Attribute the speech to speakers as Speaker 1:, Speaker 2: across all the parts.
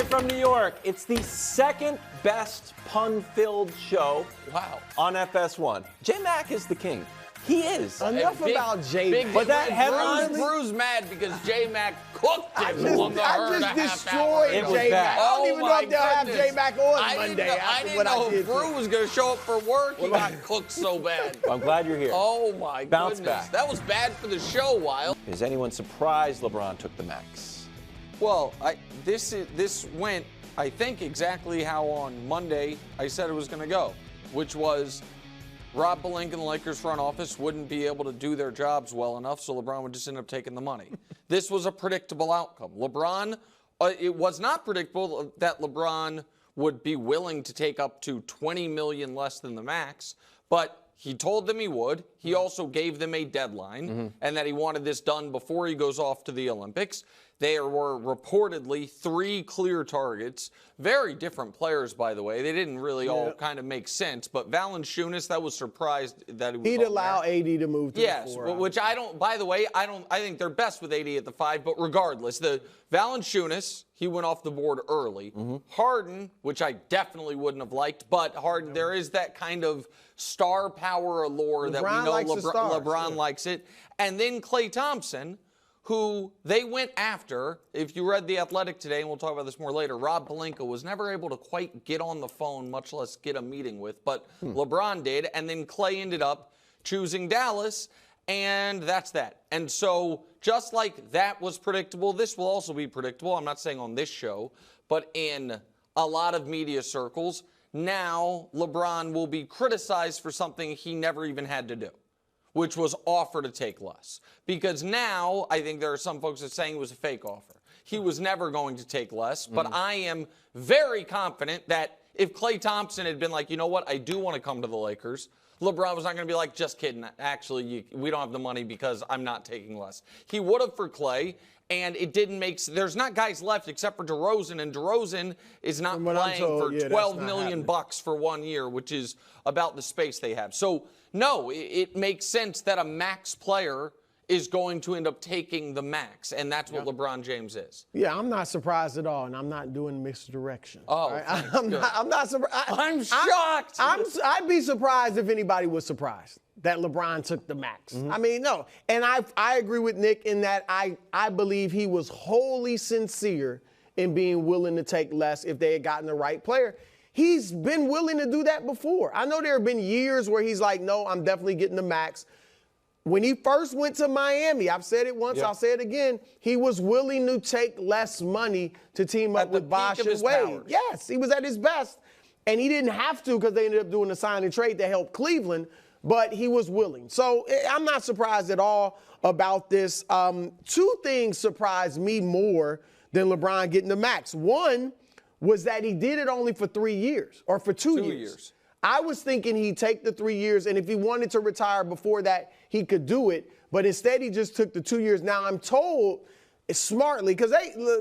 Speaker 1: Live from New York. It's the second best pun-filled show on FS1. J-Mac is the king. He is.
Speaker 2: Enough about J-Mac.
Speaker 1: But that headline...
Speaker 3: Drew's mad because J-Mac cooked him on the herd
Speaker 2: I
Speaker 3: a
Speaker 2: just
Speaker 3: half hour
Speaker 2: destroyed
Speaker 3: ago.
Speaker 2: J-Mac. I don't even know if they'll have J-Mac on Monday after what I did.
Speaker 3: I didn't know if Drew was going to show up for work. He got cooked so bad.
Speaker 1: I'm glad you're here.
Speaker 3: Oh, my
Speaker 1: Bounce
Speaker 3: goodness.
Speaker 1: back.
Speaker 3: That was bad for the show, Wild.
Speaker 1: Is anyone surprised LeBron took the max?
Speaker 3: Well, this went, I think, exactly how on Monday I said it was going to go, which was Rob Pelinka and the Lakers front office wouldn't be able to do their jobs well enough, so LeBron would just end up taking the money. This was a predictable outcome. LeBron, it was not predictable that LeBron would be willing to take up to $20 million less than the max, but he told them he would. He also gave them a deadline and that he wanted this done before he goes off to the Olympics. There were reportedly 3 clear targets. Very different players, by the way. They didn't really all kind of make sense. But Valanciunas, that was surprised that he was
Speaker 2: He'd allow AD to move to the 4.
Speaker 3: Yes, which I don't, by the way, I think they're best with AD at the 5. But regardless, the Valanciunas, he went off the board early. Harden, which I definitely wouldn't have liked. But Harden, there is that kind of star power allure that we know LeBron likes it. And then Klay Thompson, who they went after. If you read The Athletic today, and we'll talk about this more later, Rob Pelinka was never able to quite get on the phone, much less get a meeting with, but LeBron did, and then Klay ended up choosing Dallas, and that's that. And so just like that was predictable, this will also be predictable. I'm not saying on this show, but in a lot of media circles, now LeBron will be criticized for something he never even had to do, which was offer to take less. Because now, I think there are some folks that are saying it was a fake offer. He was never going to take less, but I am very confident that if Klay Thompson had been like, you know what, I do want to come to the Lakers, LeBron was not going to be like, just kidding, actually, we don't have the money because I'm not taking less. He would have for Klay, and it didn't make sense. There's not guys left except for DeRozan, and DeRozan is not playing for $12 million bucks for 1 year, which is about the space they have. So, no, it makes sense that a max player is going to end up taking the max, and that's what LeBron James is.
Speaker 2: Yeah, I'm not surprised at all, and I'm not doing misdirection.
Speaker 3: Oh,
Speaker 2: right? I'm not surprised.
Speaker 3: I'm shocked.
Speaker 2: I'd be surprised if anybody was surprised that LeBron took the max. I mean, no. And I agree with Nick in that I believe he was wholly sincere in being willing to take less if they had gotten the right player. He's been willing to do that before. I know there have been years where he's like, no, I'm definitely getting the max. When he first went to Miami, I've said it once, I'll say it again, he was willing to take less money to team up with Bosh and Wade. Yes, he was at his best. And he didn't have to because they ended up doing a sign and trade that helped Cleveland, but he was willing. So I'm not surprised at all about this. 2 things surprised me more than LeBron getting the max. One was that he did it only for 3 years, or for 2 years. I was thinking he'd take the 3 years, and if he wanted to retire before that, he could do it. But instead, he just took the 2 years. Now, I'm told, smartly, because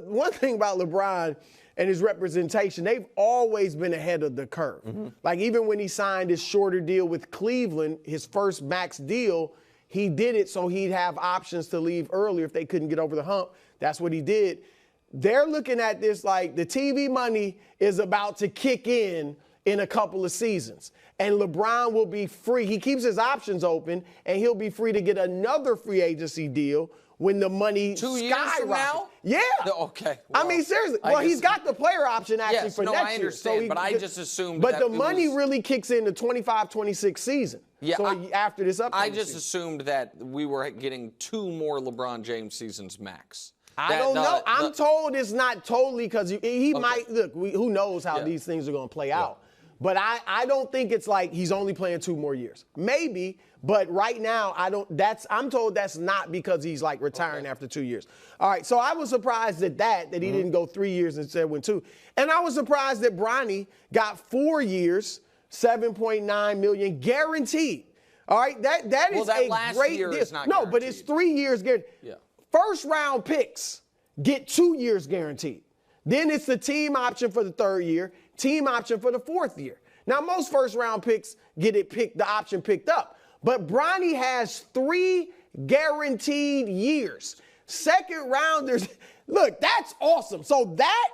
Speaker 2: one thing about LeBron and his representation, they've always been ahead of the curve. Like, even when he signed his shorter deal with Cleveland, his first max deal, he did it so he'd have options to leave earlier if they couldn't get over the hump. That's what he did. They're looking at this like the TV money is about to kick in a couple of seasons. And LeBron will be free. He keeps his options open, and he'll be free to get another free agency deal when the money
Speaker 3: 2 years from now?
Speaker 2: Yeah.
Speaker 3: Okay. Well,
Speaker 2: I mean, seriously. Well, he's got the player option actually for next year.
Speaker 3: I understand, but I just assumed
Speaker 2: But the money really kicks in the 25-26 season. Yeah. So after this upcoming
Speaker 3: I just assumed that we were getting 2 more LeBron James seasons max.
Speaker 2: I don't know. I'm told it's not totally because he might. Look, who knows how these things are going to play out. But I don't think it's like he's only playing 2 more years. Maybe, but right now I'm told that's not because he's like retiring after 2 years. All right, so I was surprised at that he didn't go 3 years instead went 2. And I was surprised that Bronny got 4 years, $7.9 million guaranteed. All right, that is a great deal. No, but it's 3 years guaranteed. Yeah. First round picks get 2 years guaranteed. Then it's the team option for the 3rd year, team option for the 4th year. Now, most first round picks get the option picked up. But Bronny has 3 guaranteed years. Second rounders, look, that's awesome. So that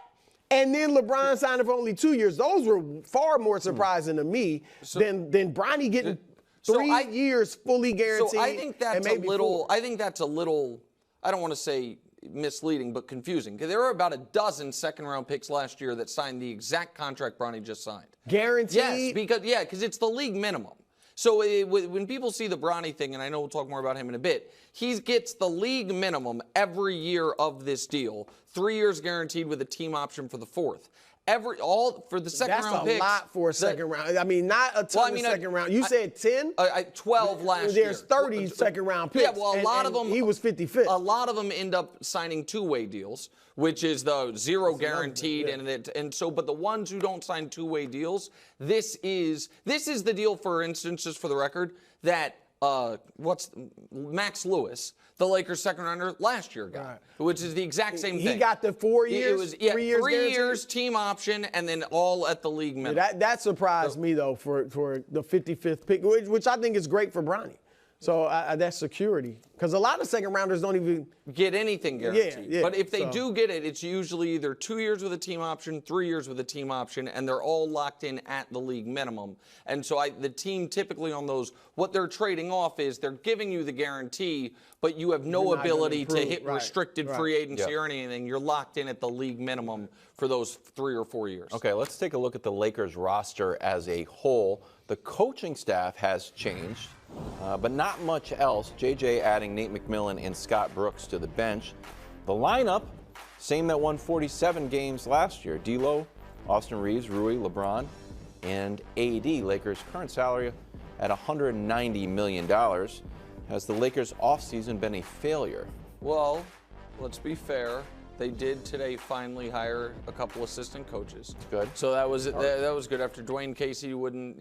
Speaker 2: And then LeBron signed for only 2 years. Those were far more surprising to me than Bronny getting 3 years fully guaranteed.
Speaker 3: So I think that's a little. I think that's a little. I don't want to say misleading, but confusing. Because there were about a dozen second-round picks last year that signed the exact contract Bronny just signed.
Speaker 2: Guaranteed?
Speaker 3: Yes, because it's the league minimum. So when people see the Bronny thing, and I know we'll talk more about him in a bit, he gets the league minimum every year of this deal, 3 years guaranteed with a team option for the fourth. For the second-round picks.
Speaker 2: That's a lot for a second round. I mean, not a ton of second round. You said 10?
Speaker 3: 12 last year.
Speaker 2: There's 30 second-round picks.
Speaker 3: Yeah, well, a lot of them.
Speaker 2: He was 55th.
Speaker 3: A lot of them end up signing two-way deals, which is the zero guaranteed, but the ones who don't sign two-way deals, this is the deal. For instance, just for the record, that Max Lewis, the Lakers second rounder last year got, which is the exact same thing.
Speaker 2: He got the 4 years.
Speaker 3: It was
Speaker 2: 3 years.
Speaker 3: 3 years team option, and then all at the league minimum.
Speaker 2: Yeah, that surprised me though for the 55th pick, which I think is great for Bronny. So that's security, because a lot of second rounders don't even
Speaker 3: get anything guaranteed.
Speaker 2: Yeah,
Speaker 3: but if they do get it, it's usually either 2 years with a team option, 3 years with a team option, and they're all locked in at the league minimum. And so the team typically on those, what they're trading off is they're giving you the guarantee, but you have no ability to hit restricted free agency or anything. You're locked in at the league minimum for those 3 or 4 years.
Speaker 1: Okay, let's take a look at the Lakers roster as a whole. The coaching staff has changed, but not much else. JJ adding Nate McMillan and Scott Brooks to the bench. The lineup, same that won 47 games last year. D'Lo, Austin Reeves, Rui, LeBron, and AD. Lakers' current salary at $190 million. Has the Lakers' offseason been a failure?
Speaker 3: Well, let's be fair. They did today finally hire a couple assistant coaches.
Speaker 1: Good.
Speaker 3: So that was good. After Dwayne Casey wouldn't,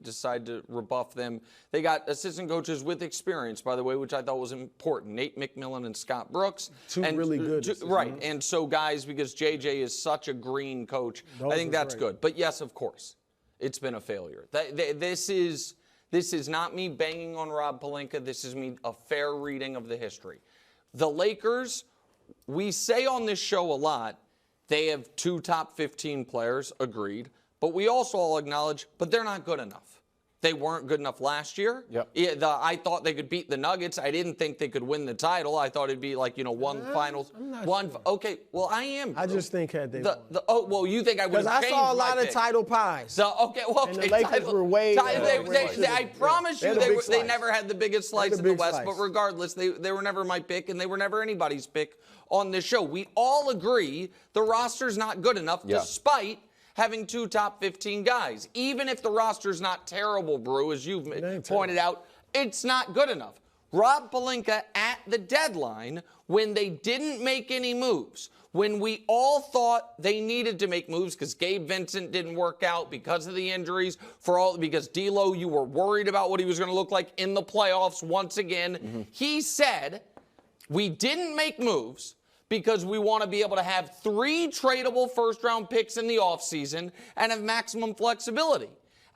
Speaker 3: decide to rebuff them, they got assistant coaches with experience, by the way, which I thought was important. Nate McMillan and Scott Brooks.
Speaker 2: Two really good.
Speaker 3: Right. And so guys, because JJ is such a green coach, I think that's good. But yes, of course, it's been a failure. This is not me banging on Rob Pelinka. This is a fair reading of the history. The Lakers. We say on this show a lot, they have 2 top 15 players, agreed. But we also all acknowledge, but they're not good enough. They weren't good enough last year.
Speaker 1: Yep.
Speaker 3: I thought they could beat the Nuggets. I didn't think they could win the title. I thought it'd be like, one finals.
Speaker 2: I'm not sure.
Speaker 3: Okay, well, I am.
Speaker 2: I just think had they
Speaker 3: you think I would have changed my pick.
Speaker 2: Because I saw a lot of title pies.
Speaker 3: And
Speaker 2: the Lakers were way
Speaker 3: I promise you they never had the biggest slice in the West, but regardless, they were never my pick, and they were never anybody's pick on this show. We all agree the roster's not good enough, despite having 2 top 15 guys. Even if the roster's not terrible, Brew, as you've pointed out, it's not good enough. Rob Pelinka at the deadline, when they didn't make any moves, when we all thought they needed to make moves because Gabe Vincent didn't work out because of the injuries, because D'Lo, you were worried about what he was going to look like in the playoffs once again. He said, we didn't make moves because we want to be able to have 3 tradable first-round picks in the offseason and have maximum flexibility.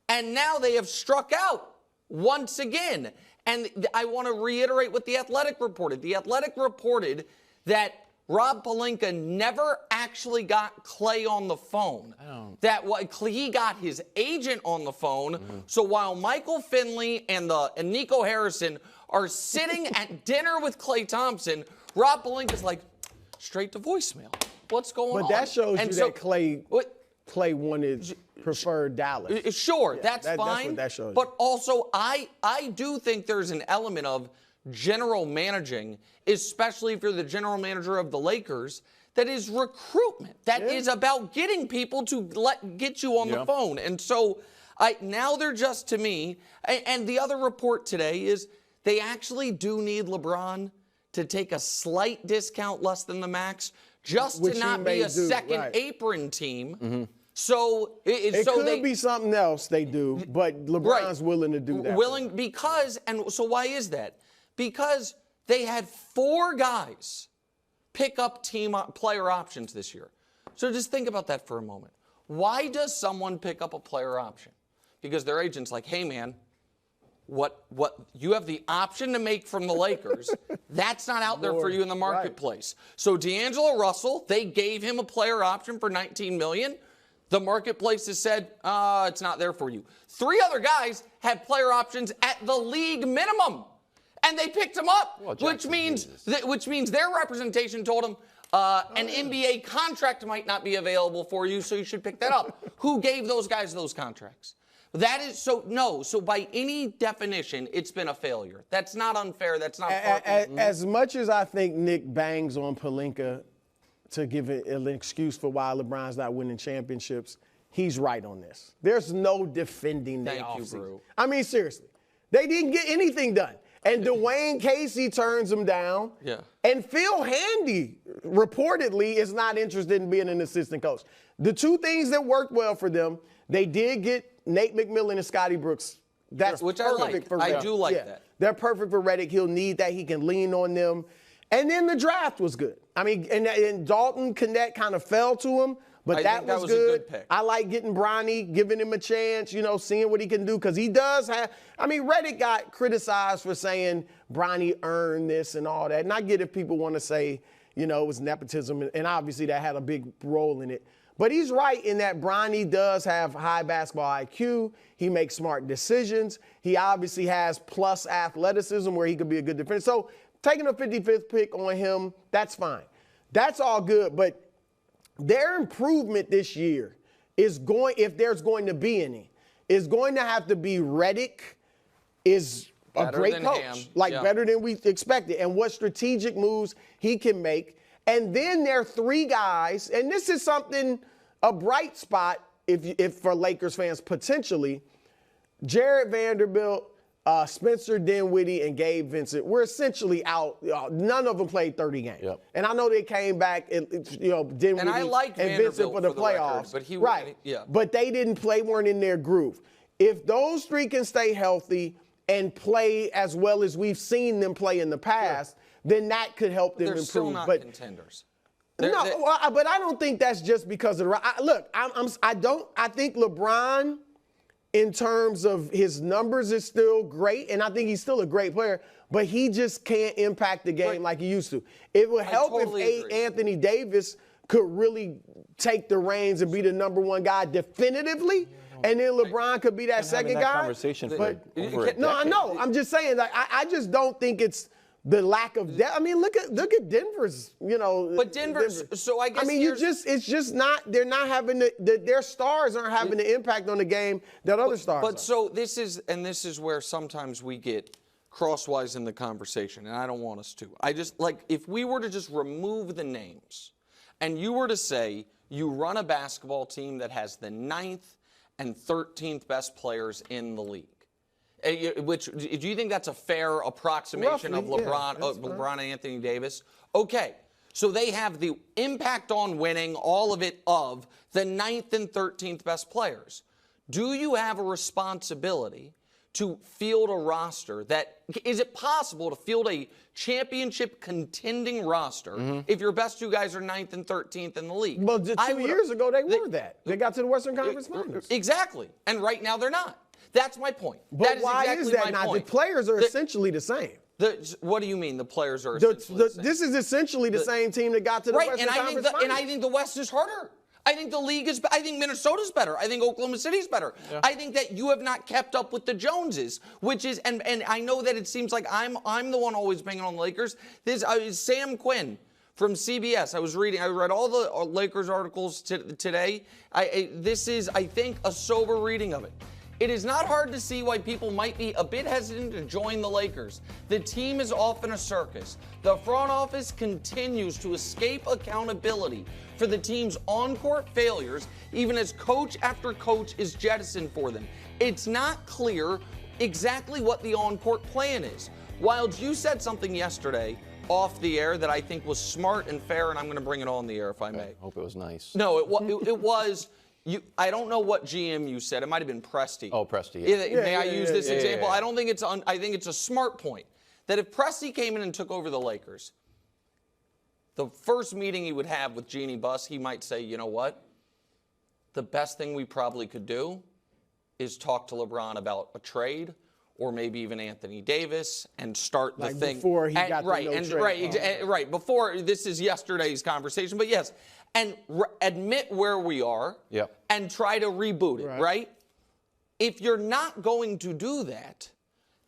Speaker 3: And now they have struck out once again. And I want to reiterate what The Athletic reported. The Athletic reported that Rob Pelinka never actually got Clay on the phone. He got his agent on the phone. So while Michael Finley and Nico Harrison are sitting at dinner with Klay Thompson, Rob Pelinka's like, straight to voicemail. What's going on?
Speaker 2: But that shows that Clay preferred Dallas.
Speaker 3: Sure, that's fine.
Speaker 2: That's what that shows.
Speaker 3: But also, I do think there's an element of general managing, especially if you're the general manager of the Lakers, that is recruitment. That is about getting people to get you on the phone. And so now they're just, to me, and the other report today is they actually do need LeBron to take a slight discount less than the max, just to not be a second apron team. So
Speaker 2: it could be something else they do, but LeBron's willing to do that.
Speaker 3: So why is that? Because they had 4 guys pick up player options this year. So just think about that for a moment. Why does someone pick up a player option? Because their agent's like, hey man, what you have the option to make from the Lakers, that's not out there for you in the marketplace. Right. So D'Angelo Russell, they gave him a player option for $19 million. The marketplace has said, it's not there for you. 3 other guys had player options at the league minimum, and they picked him up, which means their representation told him an NBA contract might not be available for you, so you should pick that up. Who gave those guys those contracts? That is so by any definition, it's been a failure. That's not unfair. That's not
Speaker 2: as much as I think Nick bangs on Pelinka to give it an excuse for why LeBron's not winning championships, he's right on this. There's no defending the offseason. I mean, seriously, they didn't get anything done. And Dwayne Casey turns him down.
Speaker 3: Yeah.
Speaker 2: And Phil Handy, reportedly, is not interested in being an assistant coach. The 2 things that worked well for them, they did get Nate McMillan and Scotty Brooks. That's
Speaker 3: which
Speaker 2: perfect for Redick.
Speaker 3: I do like that.
Speaker 2: They're perfect for Redick. He'll need that. He can lean on them. And then the draft was good. I mean, and Dalton Connect kind of fell to him, but that was good.
Speaker 3: A good pick.
Speaker 2: I like getting Bronny, giving him a chance, seeing what he can do, because he does have. I mean, Redick got criticized for saying Bronny earned this and all that. And I get if people want to say, it was nepotism, and obviously that had a big role in it. But he's right in that Bronny does have high basketball IQ. He makes smart decisions. He obviously has plus athleticism where he could be a good defender. So taking a 55th pick on him, that's fine. That's all good. But their improvement this year is going, if there's going to be any, is going to have to be Redick is a great coach. Better than we expected. And what strategic moves he can make. And then there are 3 guys, and this is something, a bright spot if for Lakers fans potentially, Jared Vanderbilt, Spencer Dinwiddie, and Gabe Vincent were essentially out. None of them played 30 games.
Speaker 1: Yep.
Speaker 2: And I know they came back, Dinwiddie
Speaker 3: and I liked
Speaker 2: and Vincent for the playoffs.
Speaker 3: Record, but
Speaker 2: But they didn't play, weren't in their groove. If those 3 can stay healthy and play as well as we've seen them play in the past, then that could help them improve.
Speaker 3: Still not contenders.
Speaker 2: But I don't think that's just because of the I think LeBron, in terms of his numbers, is still great, and I think he's still a great player, but he just can't impact the game like he used to. It would help if Anthony Davis could really take the reins and be the number 1 guy definitively, and then LeBron could be that second guy.
Speaker 1: Conversation I
Speaker 2: know. I'm just saying, I just don't think it's the lack of depth. I mean, look at Denver's,
Speaker 3: But Denver's, so I guess.
Speaker 2: I mean, it's just not. They're not having their stars aren't having the impact on the game that other stars.
Speaker 3: But so this is where sometimes we get crosswise in the conversation, and I don't want us to. I just if we were to just remove the names, and you were to say you run a basketball team that has the 9th and 13th best players in the league. Which, do you think that's a fair approximation of LeBron, LeBron and Anthony Davis? Okay, so they have the impact on winning, all of it, of the 9th and 13th best players. Do you have a responsibility to field a roster is it possible to field a championship contending roster if your best 2 guys are 9th and 13th in the league?
Speaker 2: Well, 2 years ago they were that. They got to the Western Conference Finals.
Speaker 3: Exactly, and right now they're not. That's my point.
Speaker 2: But why is that not? The players are essentially the same.
Speaker 3: What do you mean the players are essentially the same?
Speaker 2: This is essentially the same team that got to the Western Conference Finals.
Speaker 3: And I think the West is harder. I think the league is. I think Minnesota's better. I think Oklahoma City's better. Yeah. I think that you have not kept up with the Joneses, which is, and I know that it seems like I'm the one always banging on the Lakers. This Sam Quinn from CBS. I read all the Lakers articles today. This is, I think, a sober reading of it. It is not hard to see why people might be a bit hesitant to join the Lakers. The team is often a circus. The front office continues to escape accountability for the team's on-court failures, even as coach after coach is jettisoned for them. It's not clear exactly what the on-court plan is. Wildes, you said something yesterday off the air that I think was smart and fair, and I'm going to bring it on the air if I may.
Speaker 1: I hope it was nice.
Speaker 3: No, it was... I don't know what GM you said. It might have been Presti.
Speaker 1: Oh, Presti.
Speaker 3: Yeah. May I use this example? I don't think I think it's a smart point that if Presti came in and took over the Lakers, the first meeting he would have with Jeannie Buss, he might say, you know what? The best thing we probably could do is talk to LeBron about a trade or maybe even Anthony Davis and start the thing.
Speaker 2: Before he got
Speaker 3: right,
Speaker 2: the no
Speaker 3: and
Speaker 2: trade.
Speaker 3: right, before this is yesterday's conversation, but yes, and admit where we are and try to reboot it, right? If you're not going to do that,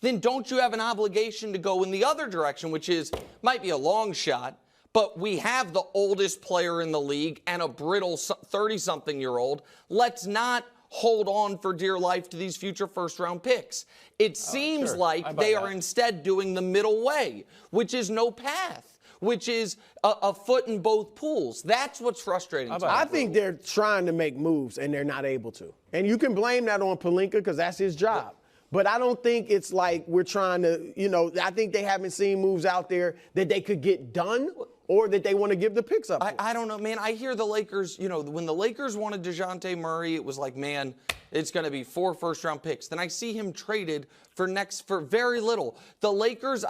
Speaker 3: then don't you have an obligation to go in the other direction, which is, might be a long shot, but we have the oldest player in the league and a brittle 30-something-year-old. Let's not hold on for dear life to these future first-round picks. It seems like they are instead doing the middle way, which is no path, which is a foot in both pools. That's what's frustrating to me.
Speaker 2: I think they're trying to make moves, and they're not able to. And you can blame that on Pelinka because that's his job. But I don't think it's like we're trying to, I think they haven't seen moves out there that they could get done or that they want to give the picks up.
Speaker 3: I don't know, man. I hear the Lakers, when the Lakers wanted DeJounte Murray, it was like, man, it's going to be 4 first-round picks. Then I see him traded for very little. The Lakers,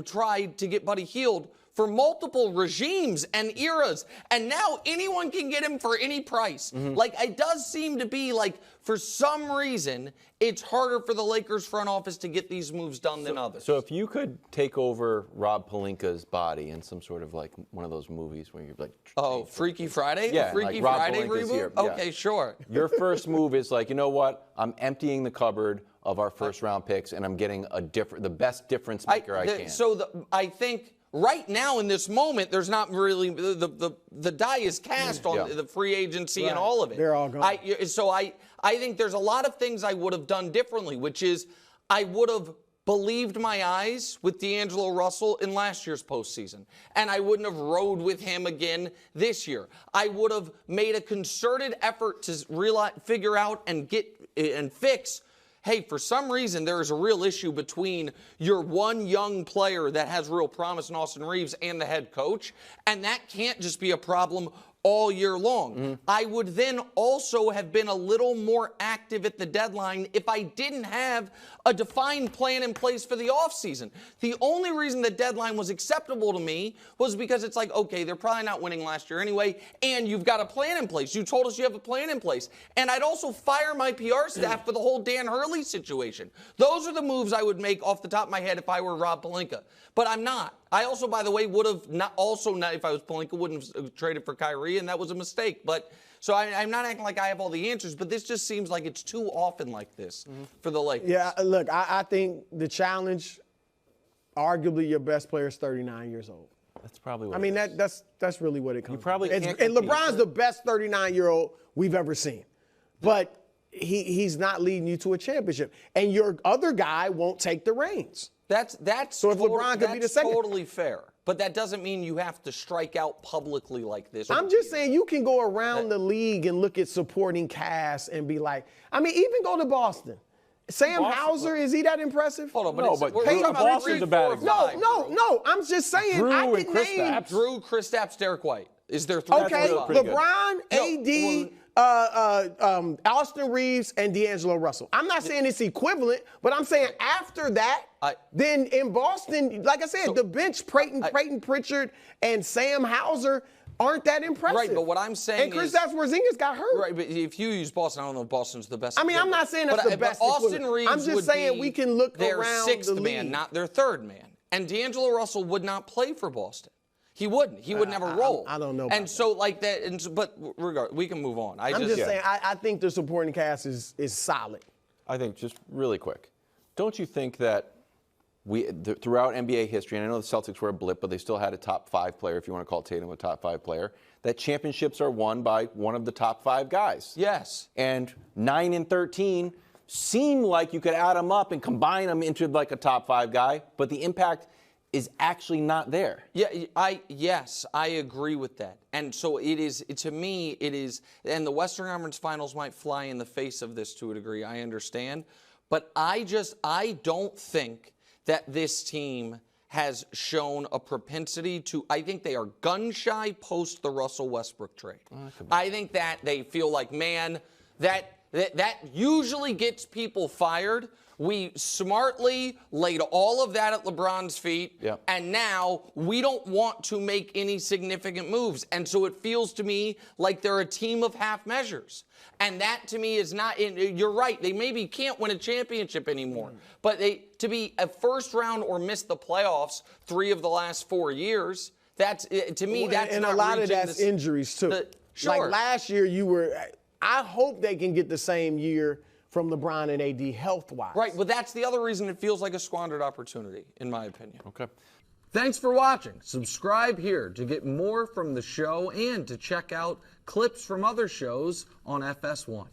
Speaker 3: tried to get Buddy Hield for multiple regimes and eras, and now anyone can get him for any price. Like, it does seem to be like, for some reason, it's harder for the Lakers front office to get these moves done than others.
Speaker 1: So if you could take over Rob Pelinka's body in some sort of like one of those movies where you're like,
Speaker 3: oh, Freaky Friday?
Speaker 1: Yeah,
Speaker 3: Freaky
Speaker 1: like Rob
Speaker 3: Friday
Speaker 1: Pelinka's
Speaker 3: reboot?
Speaker 1: here.
Speaker 3: Okay, sure.
Speaker 1: Your first move is like, you know what? I'm emptying the cupboard of our first-round picks, and I'm getting the best difference maker I can.
Speaker 3: So I think right now in this moment, there's not really the die is cast on the free agency and all of it.
Speaker 2: They're all gone.
Speaker 3: I think there's a lot of things I would have done differently, which is I would have believed my eyes with D'Angelo Russell in last year's postseason, and I wouldn't have rode with him again this year. I would have made a concerted effort to figure out and fix. Hey, for some reason, there is a real issue between your one young player that has real promise in Austin Reeves and the head coach, and that can't just be a problem all year long. I would then also have been a little more active at the deadline if I didn't have a defined plan in place for the offseason. The only reason the deadline was acceptable to me was because it's like, okay, they're probably not winning last year anyway, and you've got a plan in place. You told us you have a plan in place. And I'd also fire my PR staff for the whole Dan Hurley situation. Those are the moves I would make off the top of my head if I were Rob Pelinka. But I'm not. I also, by the way, would have not, if I was Pelinka, wouldn't have traded for Kyrie, and that was a mistake. But so I'm not acting like I have all the answers, but this just seems like it's too often like this for the Lakers.
Speaker 2: Yeah, look, I think the challenge, arguably your best player is 39 years old.
Speaker 1: That's probably what
Speaker 2: that's really what it comes to.
Speaker 1: Probably can't
Speaker 2: and
Speaker 1: compete.
Speaker 2: LeBron's the best 39-year-old we've ever seen. But he's not leading you to a championship. And your other guy won't take the reins.
Speaker 3: That's
Speaker 2: so if LeBron could be the second.
Speaker 3: Totally fair. But that doesn't mean you have to strike out publicly like this.
Speaker 2: I'm just saying you can go around the league and look at supporting cast and be like, even go to Boston. Sam Hauser, is he that impressive?
Speaker 3: Hold on, but
Speaker 1: No, but
Speaker 3: we're
Speaker 1: Drew
Speaker 3: talking about
Speaker 1: Boston's
Speaker 3: 3,
Speaker 1: a bad
Speaker 3: 4,
Speaker 1: example.
Speaker 3: 5,
Speaker 2: No. I'm just saying.
Speaker 1: Drew
Speaker 2: I
Speaker 1: and
Speaker 2: can
Speaker 1: Kristaps.
Speaker 2: name.
Speaker 3: Drew, Kristaps, Derek White. Is there 3?
Speaker 2: Okay,
Speaker 1: pretty good.
Speaker 2: LeBron, AD, Austin Reeves, and D'Angelo Russell. I'm not saying it's equivalent, but I'm saying after that, then in Boston, like I said, the bench, Peyton Pritchard, and Sam Hauser aren't that impressive.
Speaker 3: Right, but what I'm saying
Speaker 2: is... And Kristaps Porzingis got hurt.
Speaker 3: Right, but if you use Boston, I don't know if Boston's the best.
Speaker 2: I'm not saying that's the best.
Speaker 3: But Austin Reeves
Speaker 2: I'm just saying we can look
Speaker 3: their
Speaker 2: around
Speaker 3: sixth
Speaker 2: the
Speaker 3: man,
Speaker 2: league.
Speaker 3: not their third man. And D'Angelo Russell would not play for Boston. He wouldn't. He would never roll.
Speaker 2: I don't know.
Speaker 3: And so like that. But regardless, we can move on.
Speaker 2: I'm just saying. I think the supporting cast is solid.
Speaker 1: I think just really quick. Don't you think that throughout NBA history, and I know the Celtics were a blip, but they still had a top 5 player, if you want to call Tatum a top 5 player, that championships are won by one of the top 5 guys.
Speaker 3: Yes.
Speaker 1: And 9 and 13 seem like you could add them up and combine them into like a top 5 guy, but the impact is actually not there.
Speaker 3: Yeah, yes, I agree with that. And so it is, to me, it is, and the Western Conference Finals might fly in the face of this to a degree, I understand. But I don't think that this team has shown a propensity to, I think they are gun-shy post the Russell Westbrook trade. I think that they feel like, man, that That usually gets people fired. We smartly laid all of that at LeBron's feet,
Speaker 1: Yep.
Speaker 3: and now we don't want to make any significant moves. And so it feels to me like they're a team of half measures. And that to me is not, you're right, they maybe can't win a championship anymore. But to be a first round or miss the playoffs 3 of the last 4 years, that's, to me, that's
Speaker 2: and
Speaker 3: not
Speaker 2: a lot of
Speaker 3: reaching
Speaker 2: that's injuries too.
Speaker 3: Sure.
Speaker 2: Like last year, I hope they can get the same year from LeBron and AD health-wise.
Speaker 3: Right, but that's the other reason it feels like a squandered opportunity, in my opinion.
Speaker 1: Okay.
Speaker 3: Thanks for watching. Subscribe here to get more from the show and to check out clips from other shows on FS1.